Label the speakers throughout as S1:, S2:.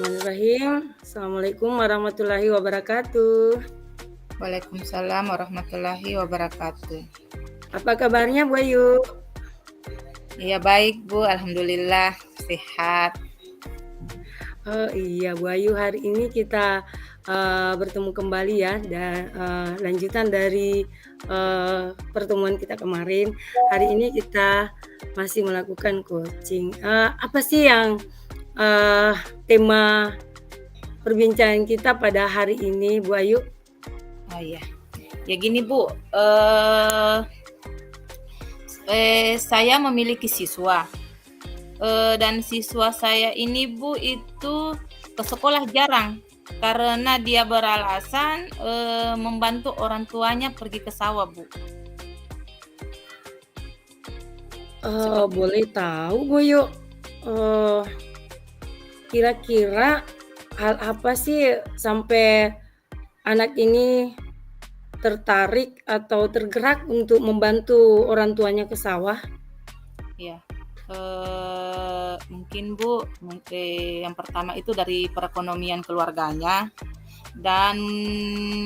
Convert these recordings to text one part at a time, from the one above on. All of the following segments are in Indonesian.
S1: Bismillahirrahmanirrahim. Assalamualaikum warahmatullahi wabarakatuh.
S2: Waalaikumsalam warahmatullahi wabarakatuh.
S1: Apa kabarnya Bu Ayu?
S2: Iya baik Bu, alhamdulillah sehat.
S1: Oh iya Bu Ayu, hari ini kita bertemu kembali ya dan lanjutan dari pertemuan kita kemarin. Hari ini kita masih melakukan coaching. Apa sih yang tema perbincangan kita pada hari ini Bu Ayu?
S2: Oh iya, ya gini Bu, saya memiliki siswa dan siswa saya ini Bu itu ke sekolah jarang karena dia beralasan membantu orang tuanya pergi ke sawah Bu.
S1: Boleh tahu Bu Ayu, kira-kira hal apa sih sampai anak ini tertarik atau tergerak untuk membantu orang tuanya ke sawah?
S2: Ya, mungkin Bu, yang pertama itu dari perekonomian keluarganya, dan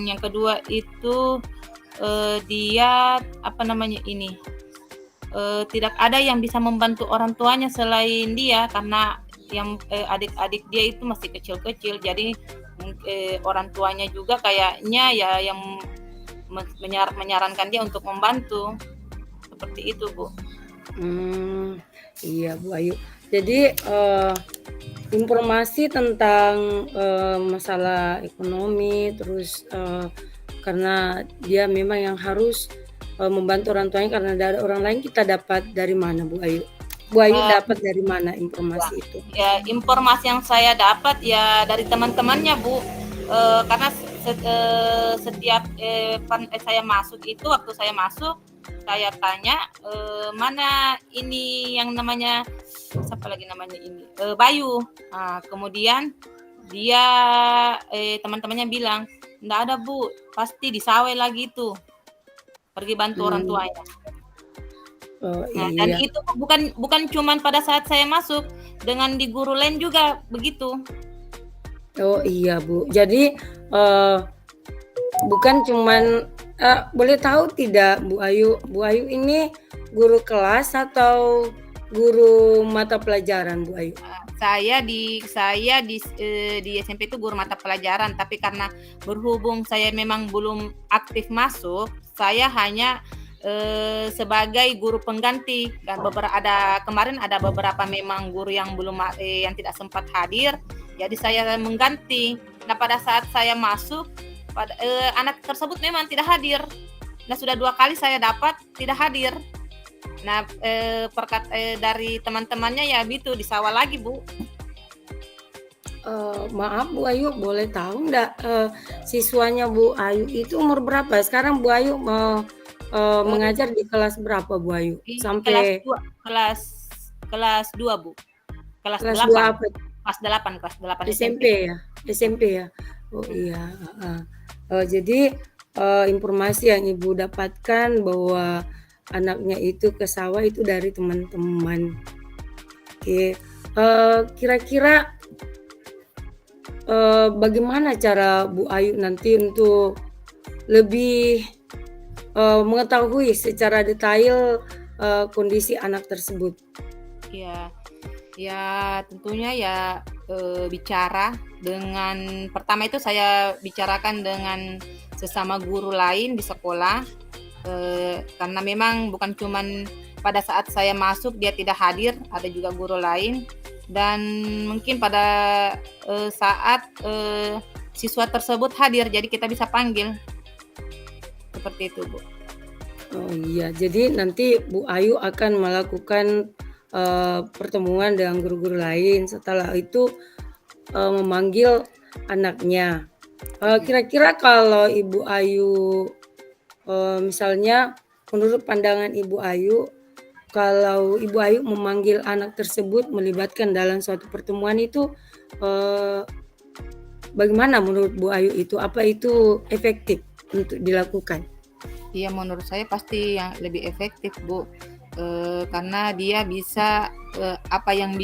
S2: yang kedua itu dia tidak ada yang bisa membantu orang tuanya selain dia karena yang adik-adik dia itu masih kecil-kecil, jadi orang tuanya juga kayaknya ya yang menyarankan dia untuk membantu seperti itu Bu.
S1: Iya Bu Ayu. Jadi informasi tentang masalah ekonomi, terus karena dia memang yang harus membantu orang tuanya karena dari orang lain, kita dapat dari mana Bu Ayu? Bu Ayu dapat dari mana informasi itu?
S2: Ya, informasi yang saya dapat ya dari teman-temannya Bu, karena setiap saya masuk itu, waktu saya masuk saya tanya mana ini yang namanya siapa lagi namanya ini Bayu. Kemudian dia teman-temannya bilang enggak ada Bu, pasti di sawah lagi itu pergi bantu orang tuanya. Nah,
S1: Iya.
S2: dan itu bukan cuman pada saat saya masuk, dengan di guru lain juga begitu.
S1: Oh iya Bu, jadi bukan cuman boleh tahu tidak Bu Ayu ini guru kelas atau guru mata pelajaran Bu Ayu?
S2: Saya di SMP itu guru mata pelajaran, tapi karena berhubung saya memang belum aktif masuk, saya hanya sebagai guru pengganti. Dan kemarin ada beberapa memang guru yang belum yang tidak sempat hadir, jadi saya mengganti. Nah, pada saat saya masuk, anak tersebut memang tidak hadir. Nah, sudah 2 kali saya dapat tidak hadir. Nah, dari teman-temannya ya gitu di sawah lagi Bu.
S1: Maaf Bu Ayu, boleh tahu nggak siswanya Bu Ayu itu umur berapa? Sekarang Bu Ayu mau mengajar di kelas berapa Bu Ayu?
S2: Sampai kelas 2 Bu. Kelas 8.
S1: Apa?
S2: Kelas 8
S1: SMP ya? SMP ya? Oh iya. Jadi informasi yang Ibu dapatkan bahwa anaknya itu ke sawah itu dari teman-teman. Oke. Kira-kira bagaimana cara Bu Ayu nanti untuk lebih mengetahui secara detail kondisi anak tersebut?
S2: Ya tentunya ya bicara dengan, pertama itu saya bicarakan dengan sesama guru lain di sekolah, karena memang bukan cuman pada saat saya masuk dia tidak hadir, ada juga guru lain, dan mungkin pada saat siswa tersebut hadir, jadi kita bisa panggil seperti itu Bu.
S1: Oh iya, jadi nanti Bu Ayu akan melakukan pertemuan dengan guru-guru lain, setelah itu memanggil anaknya. Kira-kira kalau Ibu Ayu misalnya menurut pandangan Ibu Ayu, kalau Ibu Ayu memanggil anak tersebut melibatkan dalam suatu pertemuan itu bagaimana menurut Bu Ayu itu? Apa itu efektif untuk dilakukan?
S2: Iya, menurut saya pasti yang lebih efektif Bu, karena dia bisa apa yang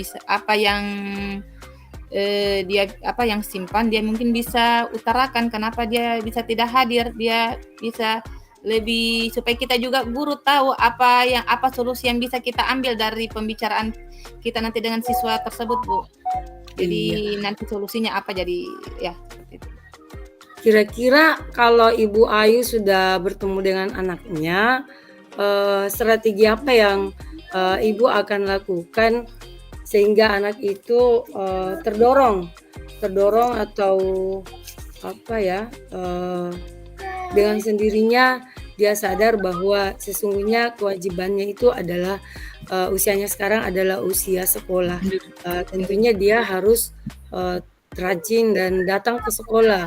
S2: dia apa yang simpan, dia mungkin bisa utarakan kenapa dia bisa tidak hadir, dia bisa lebih supaya kita juga guru tahu apa solusi yang bisa kita ambil dari pembicaraan kita nanti dengan siswa tersebut, Bu.
S1: Iya.
S2: Jadi nanti solusinya apa jadi ya seperti itu.
S1: Kira-kira kalau Ibu Ayu sudah bertemu dengan anaknya, strategi apa yang Ibu akan lakukan sehingga anak itu terdorong atau apa ya, dengan sendirinya dia sadar bahwa sesungguhnya kewajibannya itu adalah usianya sekarang adalah usia sekolah. Tentunya dia harus rajin dan datang ke sekolah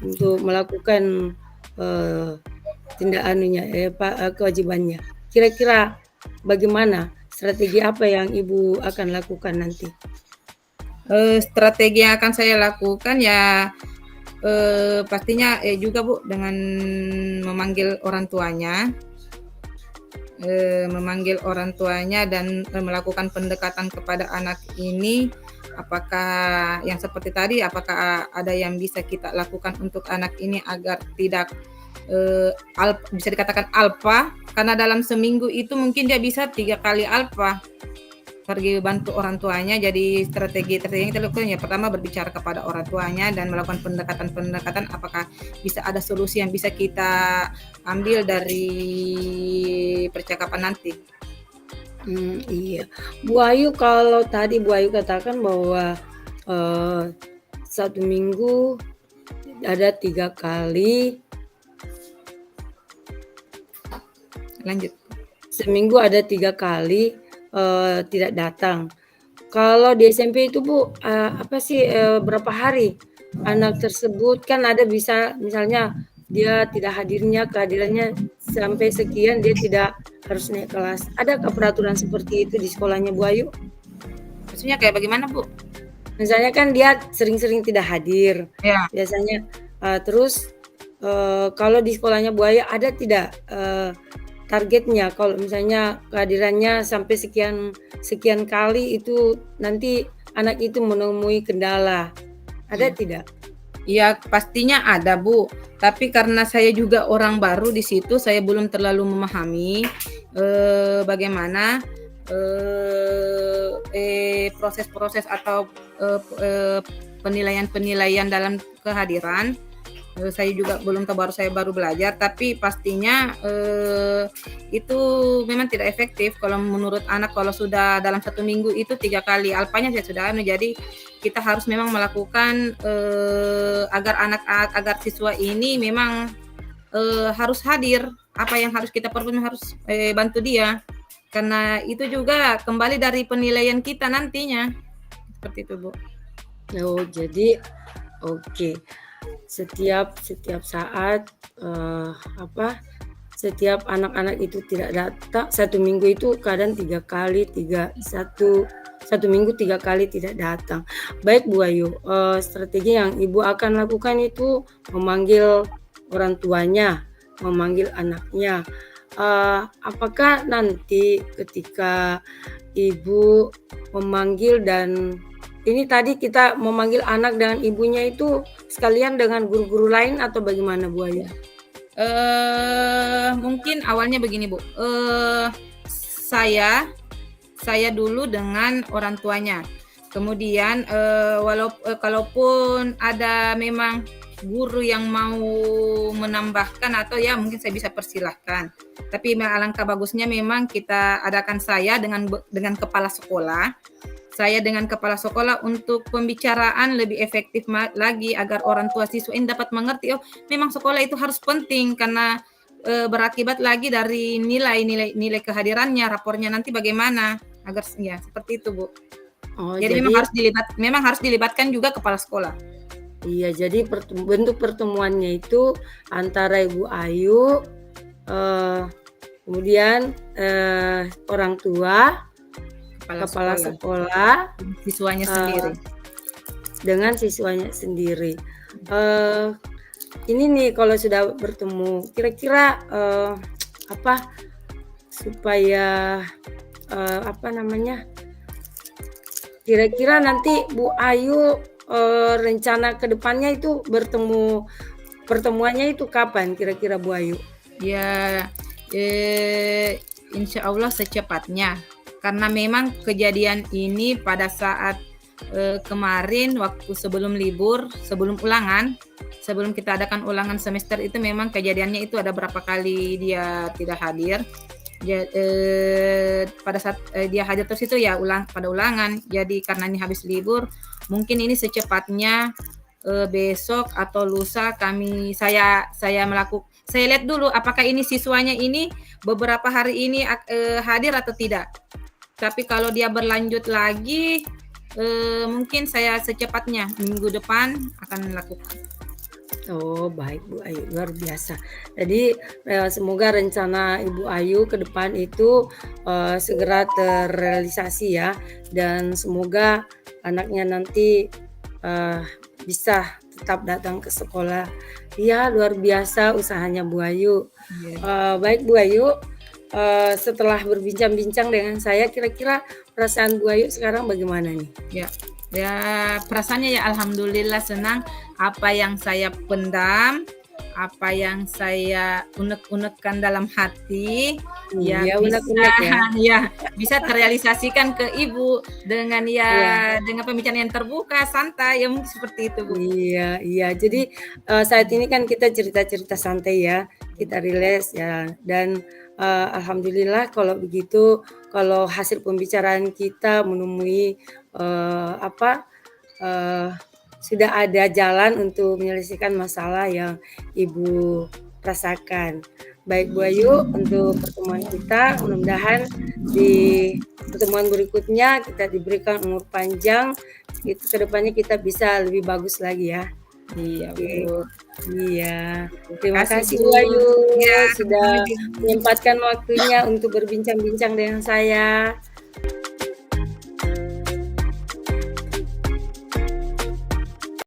S1: untuk melakukan kewajibannya. Kira-kira bagaimana strategi apa yang Ibu akan lakukan nanti?
S2: Strategi yang akan saya lakukan ya pastinya juga Bu dengan memanggil orang tuanya, dan melakukan pendekatan kepada anak ini. Apakah yang seperti tadi, apakah ada yang bisa kita lakukan untuk anak ini agar tidak bisa dikatakan alpa, karena dalam seminggu itu mungkin dia bisa 3 kali alpa. Pergi bantu orang tuanya. Jadi strategi yang kita lakukan yang pertama berbicara kepada orang tuanya dan melakukan pendekatan apakah bisa ada solusi yang bisa kita ambil dari percakapan nanti.
S1: Iya. Bu Ayu, kalau tadi Bu Ayu katakan bahwa 1 minggu ada 3 kali.
S2: Lanjut.
S1: Seminggu ada 3 kali tidak datang. Kalau di SMP itu Bu, apa sih berapa hari anak tersebut kan ada bisa misalnya dia kehadirannya sampai sekian, dia tidak harus naik kelas. Adakah peraturan seperti itu di sekolahnya Bu Ayu?
S2: Maksudnya kayak bagaimana Bu?
S1: Misalnya kan dia sering-sering tidak hadir.
S2: Ya.
S1: Biasanya terus kalau di sekolahnya Bu Ayu ada tidak targetnya, kalau misalnya kehadirannya sampai sekian kali itu nanti anak itu menemui kendala, ada tidak?
S2: Iya, pastinya ada Bu. Tapi karena saya juga orang baru di situ, saya belum terlalu memahami bagaimana proses-proses atau penilaian dalam kehadiran. Saya juga belum tahu, saya baru belajar, tapi pastinya itu memang tidak efektif kalau menurut anak. Kalau sudah dalam 1 minggu itu 3 kali alpanya saya sudah jadi kita harus memang melakukan agar siswa ini memang harus hadir. Apa yang harus kita perbuat harus bantu dia, karena itu juga kembali dari penilaian kita nantinya, seperti itu Bu.
S1: Oh, jadi oke. Setiap saat setiap anak-anak itu tidak datang, 1 minggu itu kadang 3 kali, 1 minggu 3 kali tidak datang. Baik Bu Ayu, strategi yang Ibu akan lakukan itu memanggil orang tuanya, memanggil anaknya. Apakah nanti ketika Ibu memanggil dan ini tadi kita memanggil anak dengan ibunya itu sekalian dengan guru-guru lain atau bagaimana Bu Ayu?
S2: Mungkin awalnya begini Bu, saya dulu dengan orang tuanya. Kemudian kalaupun ada memang guru yang mau menambahkan atau ya mungkin saya bisa persilahkan. Tapi alangkah bagusnya memang kita adakan saya dengan kepala sekolah. Saya dengan kepala sekolah untuk pembicaraan lebih efektif lagi agar orang tua siswa ini dapat mengerti, oh memang sekolah itu harus penting karena berakibat lagi dari nilai kehadirannya, rapornya nanti bagaimana, agar ya seperti itu Bu. Jadi memang harus dilibatkan juga kepala sekolah.
S1: Iya, jadi bentuk pertemuannya itu antara Ibu Ayu, kemudian orang tua, kepala sekolah,
S2: siswanya sendiri.
S1: Dengan siswanya sendiri. Ini nih kalau sudah bertemu, kira-kira apa supaya Kira-kira nanti Bu Ayu, rencana ke depannya itu pertemuannya itu kapan kira-kira Bu Ayu?
S2: Ya, insya Allah secepatnya. Karena memang kejadian ini pada saat kemarin waktu sebelum libur, sebelum kita adakan ulangan semester itu memang kejadiannya itu ada berapa kali dia tidak hadir. Pada saat dia hadir terus itu ya pada ulangan. Jadi karena ini habis libur, mungkin ini secepatnya besok atau lusa saya lihat dulu apakah ini siswanya ini beberapa hari ini hadir atau tidak. Tapi kalau dia berlanjut lagi, mungkin saya secepatnya minggu depan akan melakukan.
S1: Oh, baik Bu Ayu, luar biasa. Jadi semoga rencana Ibu Ayu ke depan itu segera terrealisasi ya, dan semoga anaknya nanti bisa tetap datang ke sekolah. Iya, luar biasa usahanya Bu Ayu. Baik Bu Ayu, setelah berbincang-bincang dengan saya, kira-kira perasaan Bu Ayu sekarang bagaimana nih?
S2: Ya perasaannya ya alhamdulillah senang. Apa yang saya pendam, apa yang saya unek-unekkan dalam hati,
S1: Iya, unek-unek ya.
S2: ya bisa terrealisasikan ke ibu dengan dengan pembicaraan yang terbuka, santai, ya mungkin seperti itu Bu.
S1: Iya. Jadi saat ini kan kita cerita-cerita santai ya, kita rileks ya, dan alhamdulillah kalau begitu, kalau hasil pembicaraan kita menemui sudah ada jalan untuk menyelesaikan masalah yang Ibu rasakan. Baik Bu Ayu, untuk pertemuan kita, mudah-mudahan di pertemuan berikutnya kita diberikan umur panjang, itu kedepannya kita bisa lebih bagus lagi ya.
S2: Iya Bu.
S1: Iya. Terima kasih Bu Ayu sudah menyempatkan waktunya untuk berbincang-bincang dengan saya.